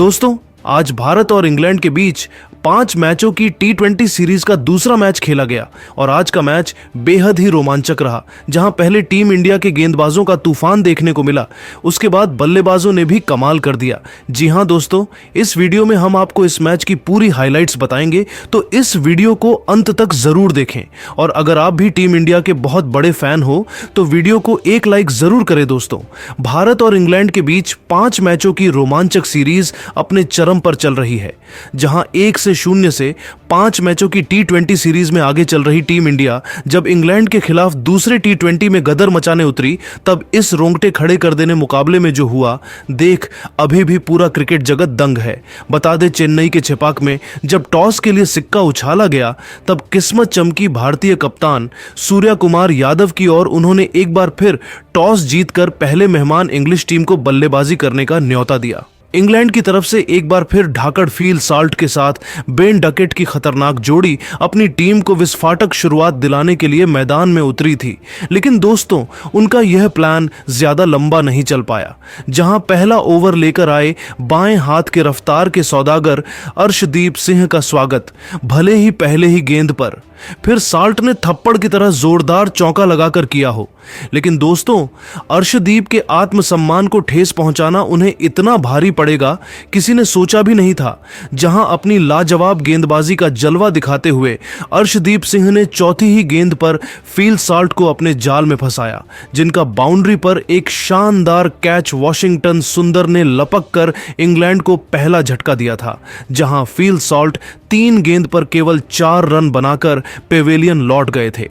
दोस्तों, आज भारत और इंग्लैंड के बीच 5 मैचों की T20 सीरीज का दूसरा मैच खेला गया और आज का मैच बेहद ही रोमांचक रहा। जहां पहले टीम इंडिया के गेंदबाजों का तूफान देखने को मिला, उसके बाद बल्लेबाजों ने भी कमाल कर दिया। जी हां दोस्तों, इस वीडियो में हम आपको इस मैच की पूरी हाइलाइट्स बताएंगे, तो इस वीडियो को अंत तक जरूर देखें। और अगर आप भी टीम इंडिया के बहुत बड़े फैन हो तो वीडियो को एक लाइक जरूर करें। दोस्तों, भारत और इंग्लैंड के बीच 5 मैचों की रोमांचक सीरीज अपने चरम पर चल रही है। जहां 1-0 से 5 मैचों की T20 सीरीज में आगे चल रही टीम इंडिया जब इंग्लैंड के खिलाफ दूसरे T20 में गदर मचाने उतरी, तब इस रोंगटे खड़े कर देने मुकाबले में जो हुआ, देख अभी भी पूरा क्रिकेट जगत दंग है। बता दे, चेन्नई के छेपाक में जब टॉस के लिए सिक्का उछाला गया, तब किस्मत चमकी भारतीय कप्तान सूर्या कुमार यादव की ओर। उन्होंने एक बार फिर टॉस जीतकर पहले मेहमान इंग्लिश टीम को बल्लेबाजी करने का न्योता दिया। इंग्लैंड की तरफ से एक बार फिर ढाकड़ फील साल्ट के साथ बेन डकेट की खतरनाक जोड़ी अपनी टीम को विस्फाटक शुरुआत दिलाने के लिए मैदान में उतरी थी। लेकिन दोस्तों, उनका यह प्लान ज्यादा लंबा नहीं चल पाया। जहां पहला ओवर लेकर आए बाएं हाथ के रफ्तार के सौदागर अर्शदीप सिंह का स्वागत भले ही पहले ही गेंद पर फिर साल्ट ने थप्पड़ की तरह जोरदार चौका लगाकर किया हो, लेकिन दोस्तों, अर्शदीप के आत्मसम्मान को ठेस पहुंचाना उन्हें इतना भारी पड़ेगा किसी ने सोचा भी नहीं था। जहां अपनी लाजवाब गेंदबाजी का जलवा दिखाते हुए अर्शदीप सिंह ने चौथी ही गेंद पर फील साल्ट को अपने जाल में फंसाया, जिनका बाउंड्री पर एक शानदार कैच वॉशिंगटन सुंदर ने लपक कर इंग्लैंड को पहला झटका दिया था। जहां फील साल्ट 3 गेंद पर केवल 4 रन बनाकर पेवेलियन लौट गए थे।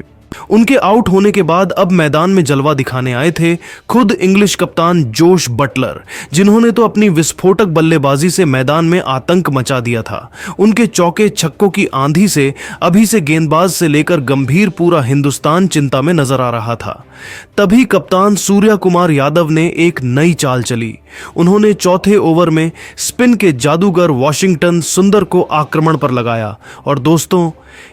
उनके आउट होने के बाद अब मैदान में जलवा दिखाने आए थे खुद इंग्लिश कप्तान जोश बटलर, जिन्होंने तो अपनी विस्फोटक बल्लेबाजी से मैदान में आतंक मचा दिया था। उनके चौके छक्कों की आंधी से अभी से गेंदबाज से लेकर गंभीर पूरा हिंदुस्तान चिंता में नजर आ रहा था। तभी कप्तान सूर्या कुमार यादव ने एक नई चाल चली। उन्होंने चौथे ओवर में स्पिन के जादूगर वॉशिंगटन सुंदर को आक्रमण पर लगाया और दोस्तों,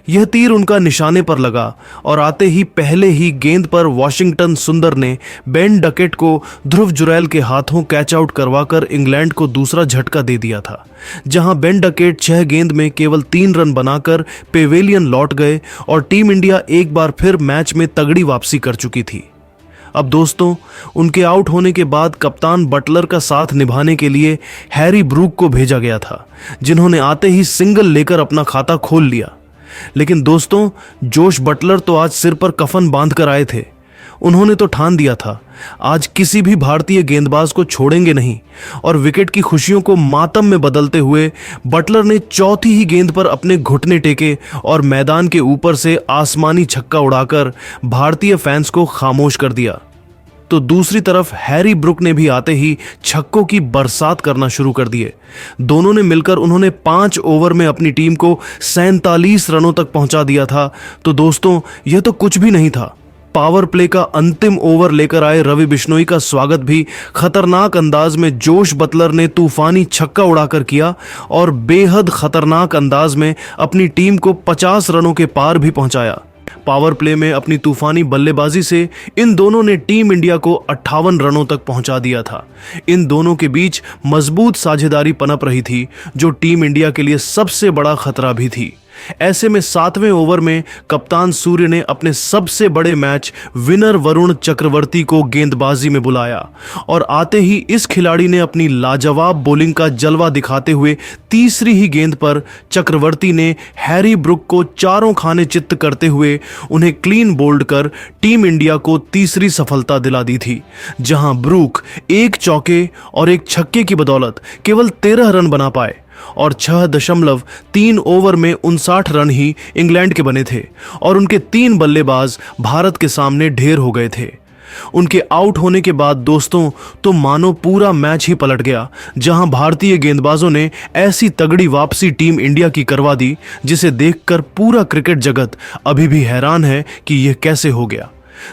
यह तीर उनका निशाने पर लगा और आते ही पहले ही गेंद पर वॉशिंगटन सुंदर ने बेन डकेट को ध्रुव जुरैल के हाथों कैच आउट करवाकर इंग्लैंड को दूसरा झटका दे दिया था। जहां बेन डकेट 6 गेंद में केवल 3 रन बनाकर पेवेलियन लौट गए और टीम इंडिया एक बार फिर मैच में तगड़ी वापसी कर चुकी थी। अब दोस्तों, उनके आउट होने के बाद कप्तान बटलर का साथ निभाने के लिए हैरी ब्रूक को भेजा गया था, जिन्होंने आते ही सिंगल लेकर अपना खाता खोल लिया। लेकिन दोस्तों, जोश बटलर तो आज सिर पर कफन बांध कर आए थे। उन्होंने तो ठान दिया था, आज किसी भी भारतीय गेंदबाज को छोड़ेंगे नहीं, और विकेट की खुशियों को मातम में बदलते हुए बटलर ने चौथी ही गेंद पर अपने घुटने टेके और मैदान के ऊपर से आसमानी छक्का उड़ाकर भारतीय फैंस को खामोश कर दिया। तो दूसरी तरफ हैरी ब्रूक ने भी आते ही छक्कों की बरसात करना शुरू कर दिए। दोनों ने मिलकर उन्होंने 5 ओवर में अपनी टीम को 47 रनों तक पहुंचा दिया था। तो दोस्तों, यह तो कुछ भी नहीं था। पावर प्ले का अंतिम ओवर लेकर आए रवि बिश्नोई का स्वागत भी खतरनाक अंदाज में जोश बटलर ने तूफानी छक्का उड़ाकर किया और बेहद खतरनाक अंदाज में अपनी टीम को 50 रनों के पार भी पहुंचाया। पावर प्ले में अपनी तूफानी बल्लेबाजी से इन दोनों ने टीम इंडिया को 58 रनों तक पहुंचा दिया था। इन दोनों के बीच मजबूत साझेदारी पनप रही थी, जो टीम इंडिया के लिए सबसे बड़ा खतरा भी थी। ऐसे में 7वें ओवर में कप्तान सूर्य ने अपने सबसे बड़े मैच विनर वरुण चक्रवर्ती को गेंदबाजी में बुलाया और आते ही इस खिलाड़ी ने अपनी लाजवाब बॉलिंग का जलवा दिखाते हुए तीसरी ही गेंद पर चक्रवर्ती ने हैरी ब्रूक को चारों खाने चित्त करते हुए उन्हें क्लीन बोल्ड कर टीम इंडिया को तीसरी सफलता दिला दी थी। जहां ब्रूक एक चौके और एक छक्के की बदौलत केवल 13 रन बना पाए और 6.3 ओवर में 59 रन ही इंग्लैंड के बने थे और उनके 3 बल्लेबाज भारत के सामने ढेर हो गए थे। उनके आउट होने के बाद दोस्तों, तो मानो पूरा मैच ही पलट गया। जहां भारतीय गेंदबाजों ने ऐसी तगड़ी वापसी टीम इंडिया की करवा दी, जिसे देखकर पूरा क्रिकेट जगत अभी भी हैरान है कि यह कैसे हो गया।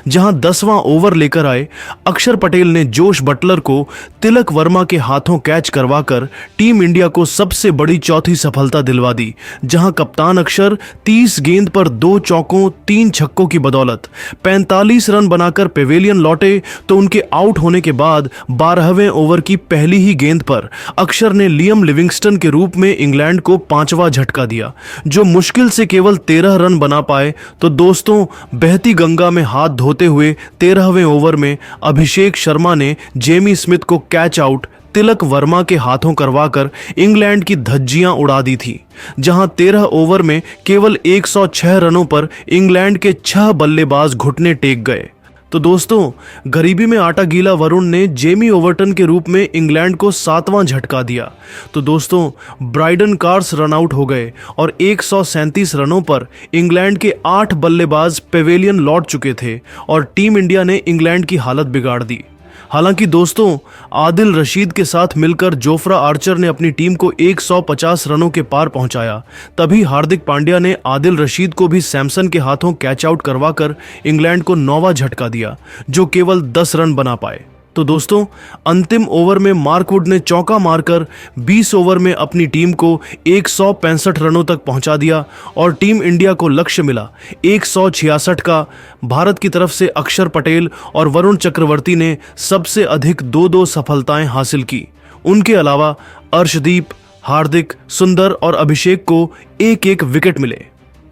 जहां 10वां ओवर लेकर आए अक्षर पटेल ने जोश बटलर को तिलक वर्मा के हाथों कैच करवाकर टीम इंडिया को सबसे बड़ी चौथी सफलता दिलवा दी, जहां कप्तान अक्षर 30 गेंद पर 2 चौकों 3 छक्कों की बदौलत 45 रन बनाकर पेवेलियन लौटे। तो उनके आउट होने के बाद 12वें ओवर की पहली ही गेंद पर अक्षर ने लियम लिविंगस्टन के रूप में इंग्लैंड को 5वां झटका दिया, जो मुश्किल से केवल 13 रन बना पाए। तो दोस्तों, बहती गंगा में हाथ धोते हुए 13वें ओवर में अभिषेक शर्मा ने जेमी स्मिथ को कैच आउट तिलक वर्मा के हाथों करवाकर इंग्लैंड की धज्जियां उड़ा दी थी, जहां 13 ओवर में केवल 106 रनों पर इंग्लैंड के 6 बल्लेबाज घुटने टेक गए। तो दोस्तों, गरीबी में आटा गीला वरुण ने जेमी ओवर्टन के रूप में इंग्लैंड को 7वां झटका दिया। तो दोस्तों, ब्राइडन कार्स रन आउट हो गए और 137 रनों पर इंग्लैंड के 8 बल्लेबाज पेवेलियन लौट चुके थे और टीम इंडिया ने इंग्लैंड की हालत बिगाड़ दी। हालांकि दोस्तों, आदिल रशीद के साथ मिलकर जोफ्रा आर्चर ने अपनी टीम को 150 रनों के पार पहुंचाया। तभी हार्दिक पांड्या ने आदिल रशीद को भी सैमसन के हाथों कैच आउट करवाकर इंग्लैंड को 9वां झटका दिया, जो केवल 10 रन बना पाए। तो दोस्तों, अंतिम ओवर में मार्कवुड ने चौका मारकर 20 ओवर में अपनी टीम को 165 रनों तक पहुंचा दिया और टीम इंडिया को लक्ष्य मिला 166 का। भारत की तरफ से अक्षर पटेल और वरुण चक्रवर्ती ने सबसे अधिक 2-2 सफलताएं हासिल की। उनके अलावा अर्शदीप, हार्दिक, सुंदर और अभिषेक को एक-एक विकेट मिले।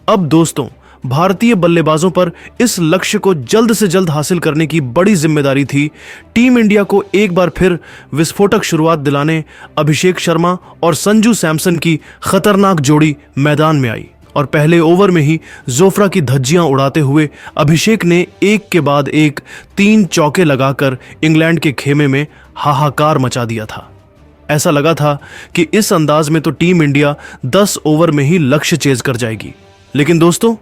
अब दोस्तों, भारतीय बल्लेबाजों पर इस लक्ष्य को जल्द से जल्द हासिल करने की बड़ी जिम्मेदारी थी। टीम इंडिया को एक बार फिर विस्फोटक शुरुआत दिलाने अभिषेक शर्मा और संजू सैमसन की खतरनाक जोड़ी मैदान में आई और पहले ओवर में ही जोफ्रा की धज्जियां उड़ाते हुए अभिषेक ने एक के बाद एक 3 चौके लगाकर इंग्लैंड के खेमे में हाहाकार मचा दिया था। ऐसा लगा था कि इस अंदाज में तो टीम इंडिया 10 ओवर में ही लक्ष्य चेज कर जाएगी। लेकिन दोस्तों,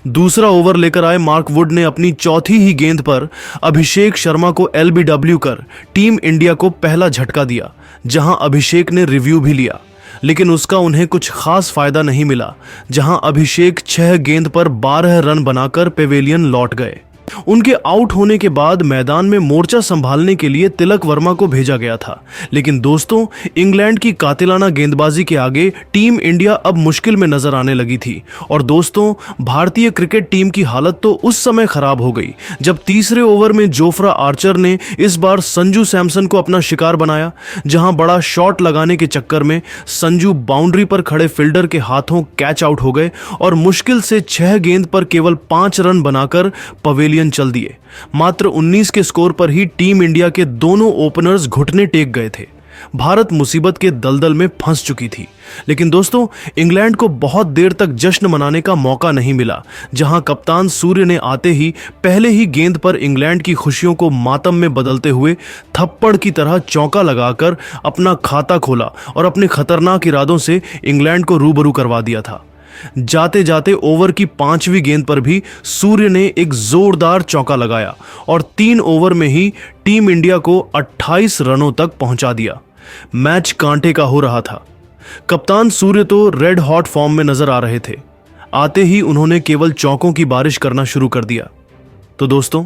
दूसरा ओवर लेकर आए मार्कवुड ने अपनी चौथी ही गेंद पर अभिषेक शर्मा को एलबीडब्ल्यू कर टीम इंडिया को पहला झटका दिया, जहां अभिषेक ने रिव्यू भी लिया, लेकिन उसका उन्हें कुछ खास फायदा नहीं मिला, जहां अभिषेक 6 गेंद पर 12 रन बनाकर पेवेलियन लौट गए। उनके आउट होने के बाद मैदान में मोर्चा संभालने के लिए तिलक वर्मा को भेजा गया था। लेकिन दोस्तों, इंग्लैंड की कातिलाना गेंदबाजी के आगे टीम इंडिया अब मुश्किल में नजर आने लगी थी। और दोस्तों, भारतीय क्रिकेट टीम की हालत तो उस समय खराब हो गई जब तीसरे ओवर में जोफ्रा आर्चर ने इस बार संजू सैमसन को अपना शिकार बनाया, जहां बड़ा शॉट लगाने के चक्कर में संजू बाउंड्री पर खड़े फील्डर के हाथों कैच आउट हो गए और मुश्किल से 6 गेंद पर केवल 5 रन बनाकर पवेलियन चल दिए। मात्र 19 के स्कोर पर ही टीम इंडिया के दोनों ओपनर्स घुटने टेक गए थे। भारत मुसीबत के दलदल में फंस चुकी थी। लेकिन दोस्तों, इंग्लैंड को बहुत देर तक जश्न मनाने का मौका नहीं मिला, जहां कप्तान सूर्य ने आते ही पहले ही गेंद पर इंग्लैंड की खुशियों को मातम में बदलते हुए थप्पड़ की तरह चौका लगाकर अपना खाता खोला और अपने खतरनाक इरादों से इंग्लैंड को रूबरू करवा दिया था। जाते जाते ओवर की 5वीं गेंद पर भी सूर्य ने एक जोरदार चौका लगाया और 3 ओवर में ही टीम इंडिया को 28 रनों तक पहुंचा दिया। मैच कांटे का हो रहा था। कप्तान सूर्य तो रेड हॉट फॉर्म में नजर आ रहे थे। आते ही उन्होंने केवल चौकों की बारिश करना शुरू कर दिया। तो दोस्तों,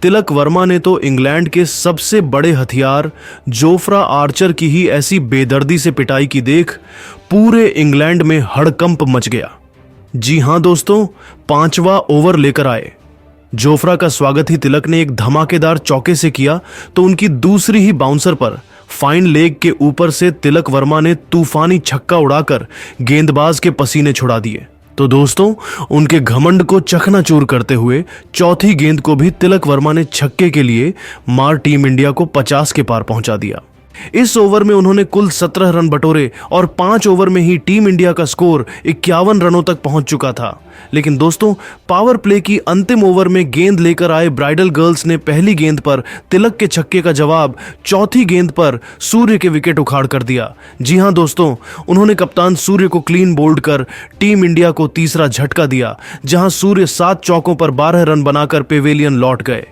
तिलक वर्मा ने तो इंग्लैंड के सबसे बड़े हथियार जोफ्रा आर्चर की ही ऐसी बेदर्दी से पिटाई की देख पूरे इंग्लैंड में हड़कंप मच गया। जी हां दोस्तों, 5वां ओवर लेकर आए। जोफ्रा का स्वागत ही तिलक ने एक धमाकेदार चौके से किया तो उनकी दूसरी ही बाउंसर पर फाइन लेग के ऊपर से तिलक वर्मा ने तूफानी छक्का उड़ाकर गेंदबाज के पसीने छुड़ा दिए। तो दोस्तों, उनके घमंड को चकनाचूर करते हुए चौथी गेंद को भी तिलक वर्मा ने छक्के के लिए मार टीम इंडिया को 50 के पार पहुंचा दिया। इस ओवर में उन्होंने कुल 17 रन बटोरे और 5 ओवर में ही टीम इंडिया का स्कोर 51 रनों तक पहुंच चुका था। लेकिन दोस्तों, पावर प्ले की अंतिम ओवर में गेंद लेकर आए ब्राइडल गर्ल्स ने पहली गेंद पर तिलक के छक्के का जवाब चौथी गेंद पर सूर्य के विकेट उखाड़ कर दिया। जी हां दोस्तों, उन्होंने कप्तान सूर्य को क्लीन बोल्ड कर टीम इंडिया को तीसरा झटका दिया, जहां सूर्य 7 चौकों पर 12 रन बनाकर पेवेलियन लौट गए।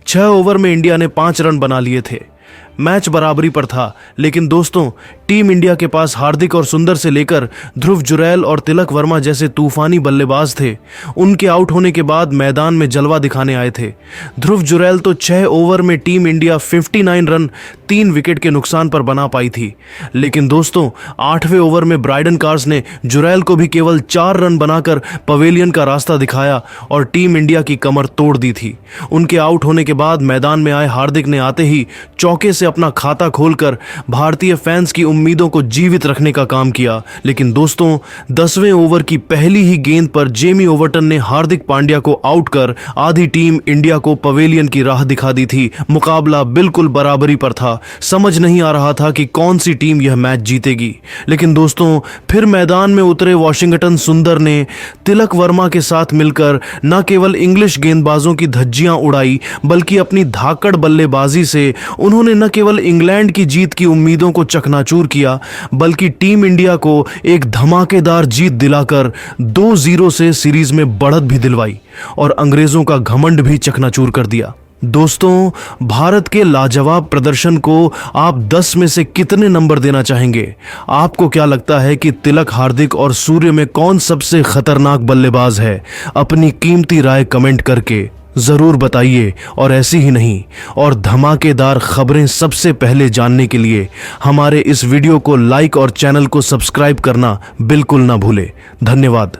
6 ओवर में इंडिया ने 5 रन बना लिए थे। मैच बराबरी पर था, लेकिन दोस्तों टीम इंडिया के पास हार्दिक और सुंदर से लेकर ध्रुव जुरैल और तिलक वर्मा जैसे तूफानी बल्लेबाज थे। उनके आउट होने के बाद मैदान में जलवा दिखाने आए थे। ध्रुव जुरैल तो 6 ओवर में टीम इंडिया 59 रन 3 विकेट के नुकसान पर बना पाई थी, लेकिन दोस्तों 8वें ओवर में ब्राइडन कार्स ने जुरैल को भी केवल 4 रन बनाकर पवेलियन का रास्ता दिखाया और टीम इंडिया की कमर तोड़ दी थी। उनके आउट होने के बाद मैदान में आए हार्दिक ने आते ही चौके से अपना खाता खोलकर भारतीय फैंस की उम्मीदों को जीवित रखने का काम किया, लेकिन दोस्तों 10वें ओवर की पहली ही गेंद पर जेमी ओवर्टन ने हार्दिक पांड्या को आउट कर आधी टीम इंडिया को पवेलियन की राह दिखा दी थी। मुकाबला बिल्कुल बराबरी पर था। समझ नहीं आ रहा था कि कौन सी टीम यह मैच जीतेगी, लेकिन दोस्तों फिर मैदान में उतरे वाशिंगटन सुंदर ने तिलक वर्मा के साथ मिलकर न केवल इंग्लिश गेंदबाजों की धज्जियां उड़ाई, बल्कि अपनी धाकड़ बल्लेबाजी से उन्होंने न केवल इंग्लैंड की जीत की उम्मीदों को चकनाचूर किया, बल्कि टीम इंडिया को एक धमाकेदार जीत दिलाकर 2-0 से सीरीज में बढ़त भी दिलवाई और अंग्रेजों का घमंड भी चकनाचूर कर दिया। दोस्तों भारत के लाजवाब प्रदर्शन को आप 10 में से कितने नंबर देना चाहेंगे? आपको क्या लगता है कि तिलक, हार्दिक और सूर्य में कौन सबसे खतरनाक बल्लेबाज है? अपनी कीमती राय कमेंट करके जरूर बताइए। और ऐसी ही नहीं और धमाकेदार खबरें सबसे पहले जानने के लिए हमारे इस वीडियो को लाइक और चैनल को सब्सक्राइब करना बिल्कुल ना भूले। धन्यवाद।